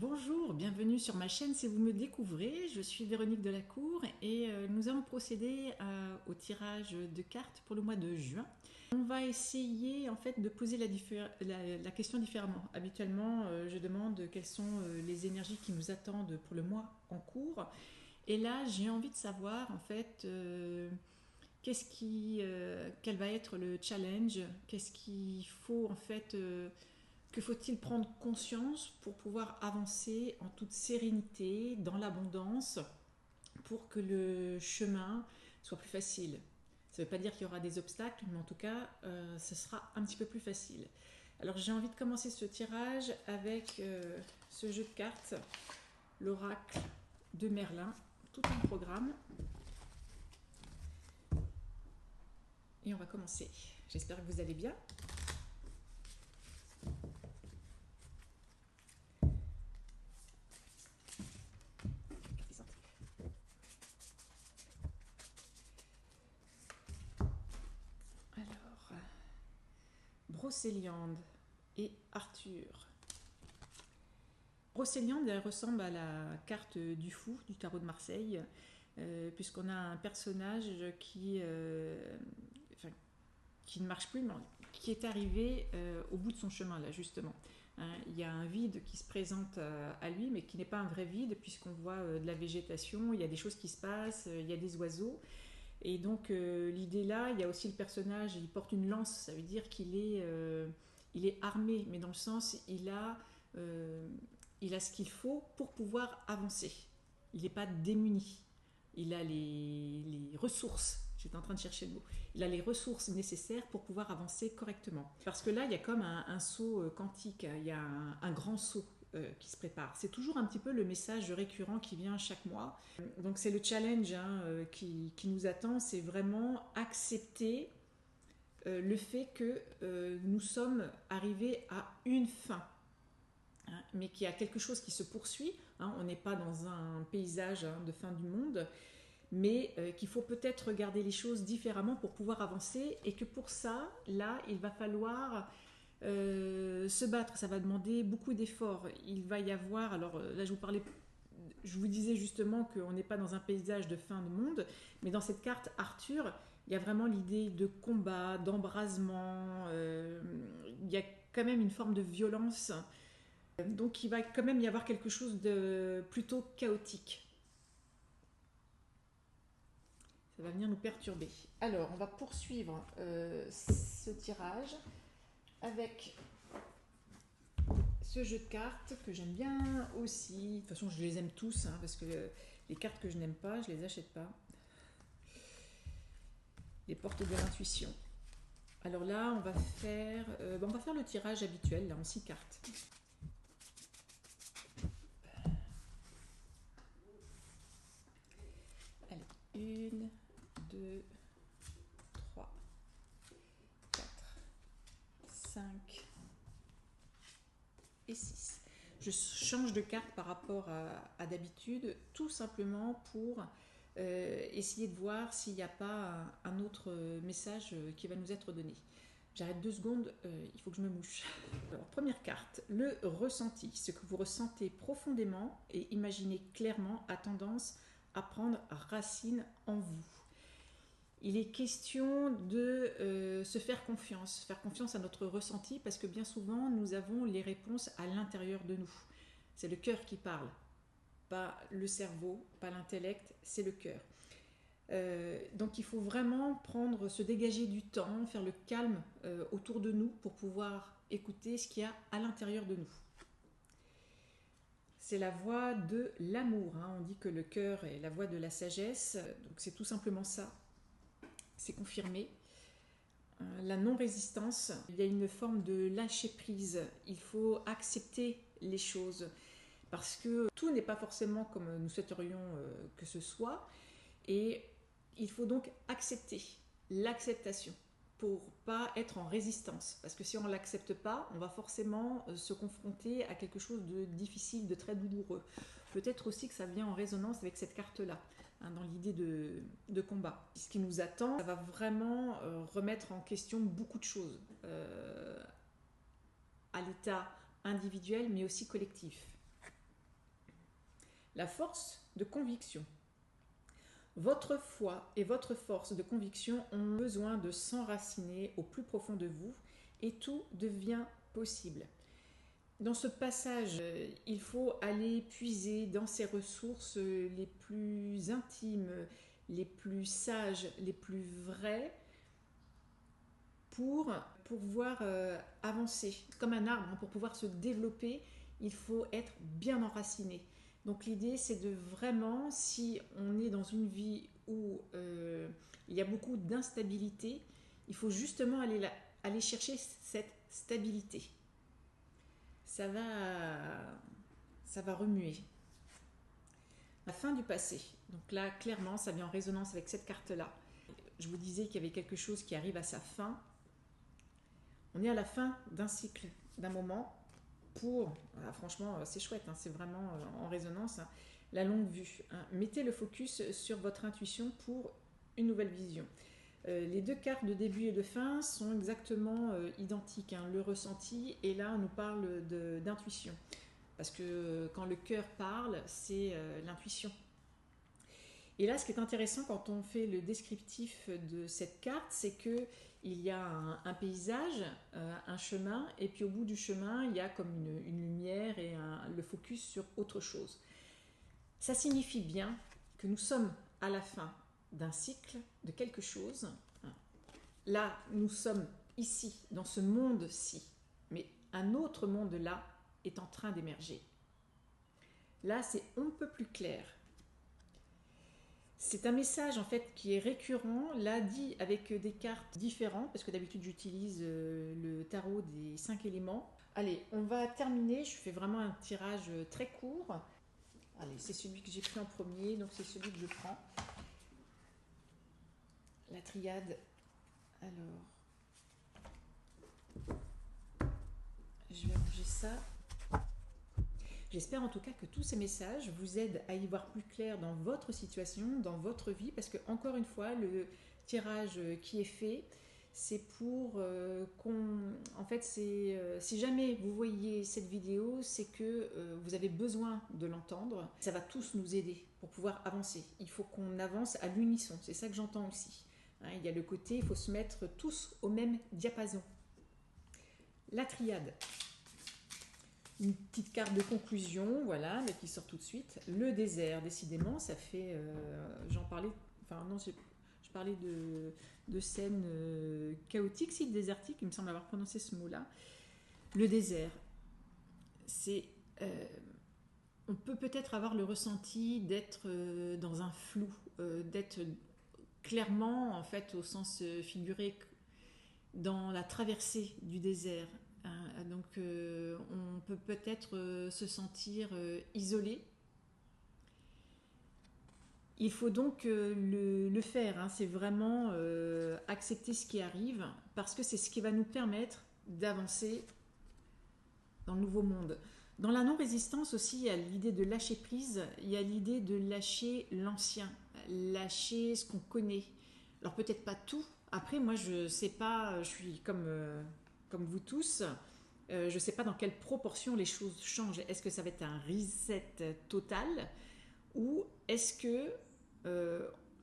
Bonjour, bienvenue sur ma chaîne si vous me découvrez, je suis Véronique Delacour et nous allons procéder au tirage de cartes pour le mois de juin. On va essayer en fait de poser la question différemment. Habituellement, je demande quelles sont les énergies qui nous attendent pour le mois en cours. Et là, j'ai envie de savoir en fait quel va être le challenge, qu'est-ce qu'il faut en fait que faut-il prendre conscience pour pouvoir avancer en toute sérénité, dans l'abondance, pour que le chemin soit plus facile. Ça ne veut pas dire qu'il y aura des obstacles, mais en tout cas, ce sera un petit peu plus facile. Alors j'ai envie de commencer ce tirage avec ce jeu de cartes, l'oracle de Merlin, tout un programme. Et on va commencer. J'espère que vous allez bien. Alors, Brocéliande et Arthur. Brocéliande, elle ressemble à la carte du fou du tarot de Marseille, puisqu'on a un personnage qui ne marche plus, mais qui est arrivé au bout de son chemin, là, justement. Hein, il y a un vide qui se présente à lui, mais qui n'est pas un vrai vide, puisqu'on voit de la végétation, il y a des choses qui se passent, il y a des oiseaux. Et donc, l'idée là, il y a aussi le personnage, il porte une lance, ça veut dire il est armé, mais dans le sens, il a ce qu'il faut pour pouvoir avancer. Il n'est pas démuni. Il a les ressources. J'étais en train de chercher le mot. Il a les ressources nécessaires pour pouvoir avancer correctement. Parce que là, il y a comme un saut quantique, il y a un grand saut qui se prépare. C'est toujours un petit peu le message récurrent qui vient chaque mois. Donc c'est le challenge qui nous attend, c'est vraiment accepter le fait que nous sommes arrivés à une fin. Hein, mais qu'il y a quelque chose qui se poursuit. Hein, on n'est pas dans un paysage de fin du monde, mais qu'il faut peut-être regarder les choses différemment pour pouvoir avancer, et que pour ça, là, il va falloir se battre. Ça va demander beaucoup d'efforts. Il va y avoir, alors là, je vous disais justement qu'on n'est pas dans un paysage de fin de monde, mais dans cette carte Arthur, il y a vraiment l'idée de combat, d'embrasement. Il y a quand même une forme de violence. Donc il va quand même y avoir quelque chose de plutôt chaotique. Ça va venir nous perturber. Alors, on va poursuivre ce tirage avec ce jeu de cartes que j'aime bien aussi. De toute façon, je les aime tous, hein, parce que les cartes que je n'aime pas, je les achète pas. Les portes de l'intuition. Alors là, on va faire le tirage habituel, là, en 6 cartes. Allez, 1, 2, 3, 4, 5 et 6. Je change de carte par rapport à d'habitude, tout simplement pour essayer de voir s'il n'y a pas un autre message qui va nous être donné. J'arrête 2 secondes, il faut que je me mouche. Alors, première carte, le ressenti. Ce que vous ressentez profondément et imaginez clairement a tendance à prendre racine en vous. Il est question de se faire confiance à notre ressenti, parce que bien souvent, nous avons les réponses à l'intérieur de nous. C'est le cœur qui parle, pas le cerveau, pas l'intellect, c'est le cœur. Donc il faut vraiment se dégager du temps, faire le calme autour de nous pour pouvoir écouter ce qu'il y a à l'intérieur de nous. C'est la voix de l'amour, hein. On dit que le cœur est la voix de la sagesse, donc c'est tout simplement ça. C'est confirmé. La non-résistance, il y a une forme de lâcher-prise. Il faut accepter les choses, parce que tout n'est pas forcément comme nous souhaiterions que ce soit, et il faut donc accepter, l'acceptation, pour pas être en résistance, parce que si on ne l'accepte pas, on va forcément se confronter à quelque chose de difficile, de très douloureux. Peut-être aussi que ça vient en résonance avec cette carte-là, hein, dans l'idée de combat. Ce qui nous attend, ça va vraiment remettre en question beaucoup de choses, à l'état individuel, mais aussi collectif. La force de conviction. Votre foi et votre force de conviction ont besoin de s'enraciner au plus profond de vous et tout devient possible. Dans ce passage, il faut aller puiser dans ses ressources les plus intimes, les plus sages, les plus vraies pour pouvoir avancer. Comme un arbre, pour pouvoir se développer, il faut être bien enraciné. Donc l'idée, c'est de vraiment, si on est dans une vie où il y a beaucoup d'instabilité, il faut justement aller chercher cette stabilité. Ça va remuer. La fin du passé. Donc là, clairement, ça vient en résonance avec cette carte-là. Je vous disais qu'il y avait quelque chose qui arrive à sa fin. On est à la fin d'un cycle, d'un moment. Franchement, c'est chouette, c'est vraiment en résonance, la longue vue. Mettez le focus sur votre intuition pour une nouvelle vision. Les deux cartes de début et de fin sont exactement identiques. Le ressenti, et là on nous parle d'intuition. Parce que quand le cœur parle, c'est l'intuition. Et là, ce qui est intéressant quand on fait le descriptif de cette carte, c'est qu'il y a un paysage, un chemin, et puis au bout du chemin, il y a comme une lumière et le focus sur autre chose. Ça signifie bien que nous sommes à la fin d'un cycle, de quelque chose. Là, nous sommes ici, dans ce monde-ci, mais un autre monde là est en train d'émerger. Là, c'est un peu plus clair. C'est un message en fait qui est récurrent, là dit avec des cartes différentes, parce que d'habitude j'utilise le tarot des 5 éléments. Allez, on va terminer, je fais vraiment un tirage très court. Allez, c'est celui que j'ai pris en premier, donc c'est celui que je prends. La triade. Alors, je vais ranger ça. J'espère en tout cas que tous ces messages vous aident à y voir plus clair dans votre situation, dans votre vie, parce que encore une fois, le tirage qui est fait, c'est pour en fait, si jamais vous voyez cette vidéo, c'est que vous avez besoin de l'entendre. Ça va tous nous aider pour pouvoir avancer. Il faut qu'on avance à l'unisson, c'est ça que j'entends aussi. Il y a le côté, il faut se mettre tous au même diapason. La triade. Une petite carte de conclusion, voilà, mais qui sort tout de suite. Le désert, décidément, ça fait... j'en parlais... Enfin, non, je parlais de scènes chaotiques, si, désertiques, il me semble avoir prononcé ce mot-là. Le désert, c'est... on peut peut-être avoir le ressenti d'être dans un flou, d'être clairement, en fait, au sens figuré, dans la traversée du désert. Donc on peut peut-être se sentir isolé. Il faut donc le faire, c'est vraiment accepter ce qui arrive, parce que c'est ce qui va nous permettre d'avancer dans le nouveau monde. Dans la non-résistance aussi, il y a l'idée de lâcher prise, il y a l'idée de lâcher l'ancien, lâcher ce qu'on connaît. Alors peut-être pas tout. Après, moi, je sais pas, je suis comme vous tous, je ne sais pas dans quelle proportion les choses changent. Est-ce que ça va être un reset total, ou est-ce que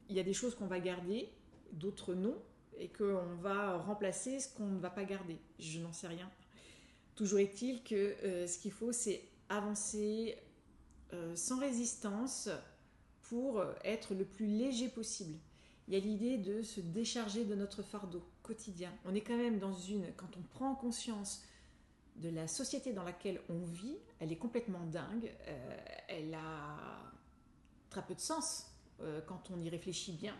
il y a des choses qu'on va garder, d'autres non, et qu'on va remplacer ce qu'on ne va pas garder? Je n'en sais rien. Toujours est-il que ce qu'il faut, c'est avancer sans résistance pour être le plus léger possible. Il y a l'idée de se décharger de notre fardeau quotidien. On est quand même quand on prend conscience de la société dans laquelle on vit, elle est complètement dingue, elle a très peu de sens quand on y réfléchit bien.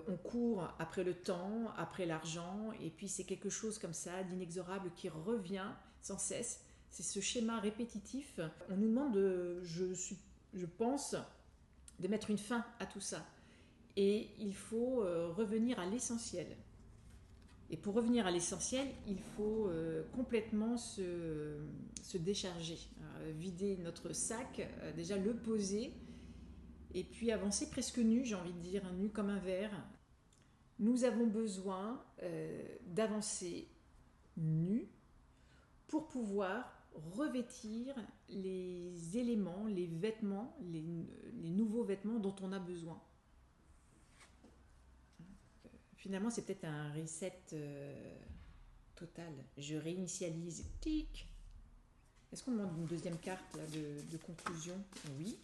On court après le temps, après l'argent, et puis c'est quelque chose comme ça d'inexorable qui revient sans cesse. C'est ce schéma répétitif. On nous demande, je pense, de mettre une fin à tout ça. Et il faut revenir à l'essentiel. Et pour revenir à l'essentiel, il faut complètement se décharger, vider notre sac, déjà le poser, et puis avancer presque nu, j'ai envie de dire, nu comme un verre. Nous avons besoin d'avancer nu pour pouvoir revêtir les éléments, les vêtements, les nouveaux vêtements dont on a besoin. Finalement, c'est peut-être un reset total. Je réinitialise. Tic. Est-ce qu'on demande une deuxième carte là, de conclusion? Oui.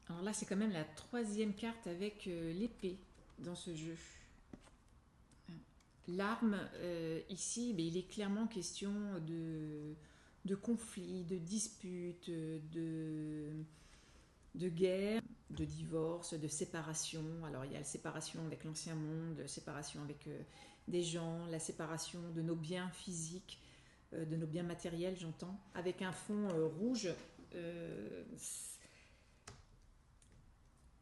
Alors là, c'est quand même la troisième carte avec l'épée dans ce jeu. L'arme, ici, il est clairement question de conflits, de disputes, de guerre, de divorce, de séparation. Alors il y a la séparation avec l'ancien monde, la séparation avec des gens, la séparation de nos biens physiques, de nos biens matériels, j'entends, avec un fond rouge.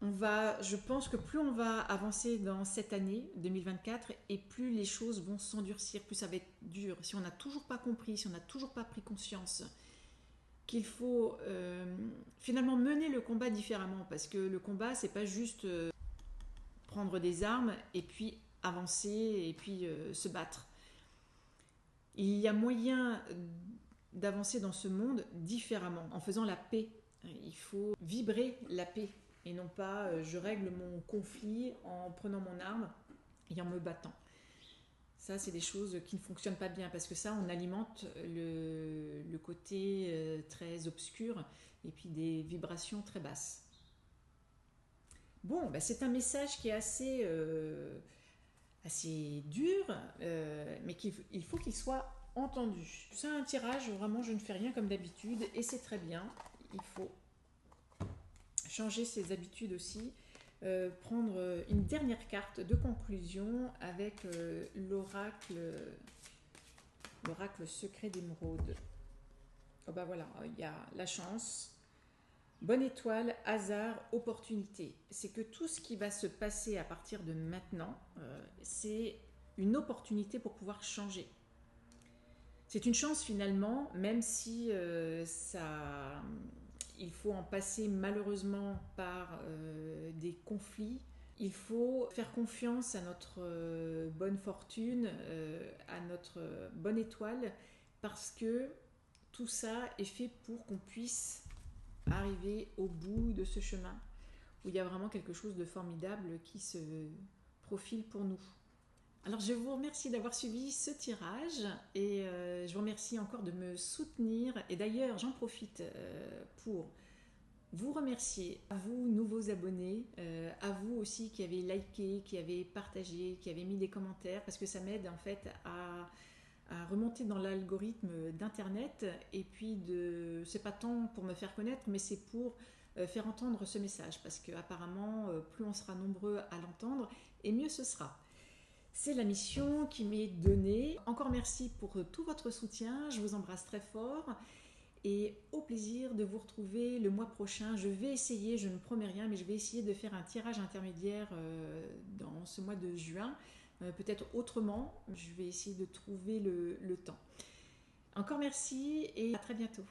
Je pense que plus on va avancer dans cette année 2024 et plus les choses vont s'endurcir, plus ça va être dur. Si on n'a toujours pas compris, si on n'a toujours pas pris conscience qu'il faut finalement mener le combat différemment, parce que le combat, c'est pas juste prendre des armes et puis avancer et puis se battre. Il y a moyen d'avancer dans ce monde différemment, en faisant la paix. Il faut vibrer la paix et non pas je règle mon conflit en prenant mon arme et en me battant. Ça, c'est des choses qui ne fonctionnent pas bien parce que ça, on alimente le côté très obscur et puis des vibrations très basses. Bon, c'est un message qui est assez dur, mais il faut qu'il soit entendu. C'est un tirage, vraiment, je ne fais rien comme d'habitude et c'est très bien. Il faut changer ses habitudes aussi. Prendre une dernière carte de conclusion avec l'oracle secret d'émeraude. Oh voilà, il y a la chance, bonne étoile, hasard, opportunité. C'est que tout ce qui va se passer à partir de maintenant, c'est une opportunité pour pouvoir changer. C'est une chance finalement, même si il faut en passer malheureusement par des conflits. Il faut faire confiance à notre bonne fortune, à notre bonne étoile, parce que tout ça est fait pour qu'on puisse arriver au bout de ce chemin, où il y a vraiment quelque chose de formidable qui se profile pour nous. Alors je vous remercie d'avoir suivi ce tirage et je vous remercie encore de me soutenir. Et d'ailleurs, j'en profite pour vous remercier, à vous nouveaux abonnés, à vous aussi qui avez liké, qui avez partagé, qui avez mis des commentaires, parce que ça m'aide en fait à remonter dans l'algorithme d'internet. Et puis c'est pas tant pour me faire connaître, mais c'est pour faire entendre ce message, parce qu'apparemment plus on sera nombreux à l'entendre et mieux ce sera. C'est la mission qui m'est donnée. Encore merci pour tout votre soutien, je vous embrasse très fort et au plaisir de vous retrouver le mois prochain. Je vais essayer, je ne promets rien, mais je vais essayer de faire un tirage intermédiaire dans ce mois de juin, peut-être autrement. Je vais essayer de trouver le temps. Encore merci et à très bientôt.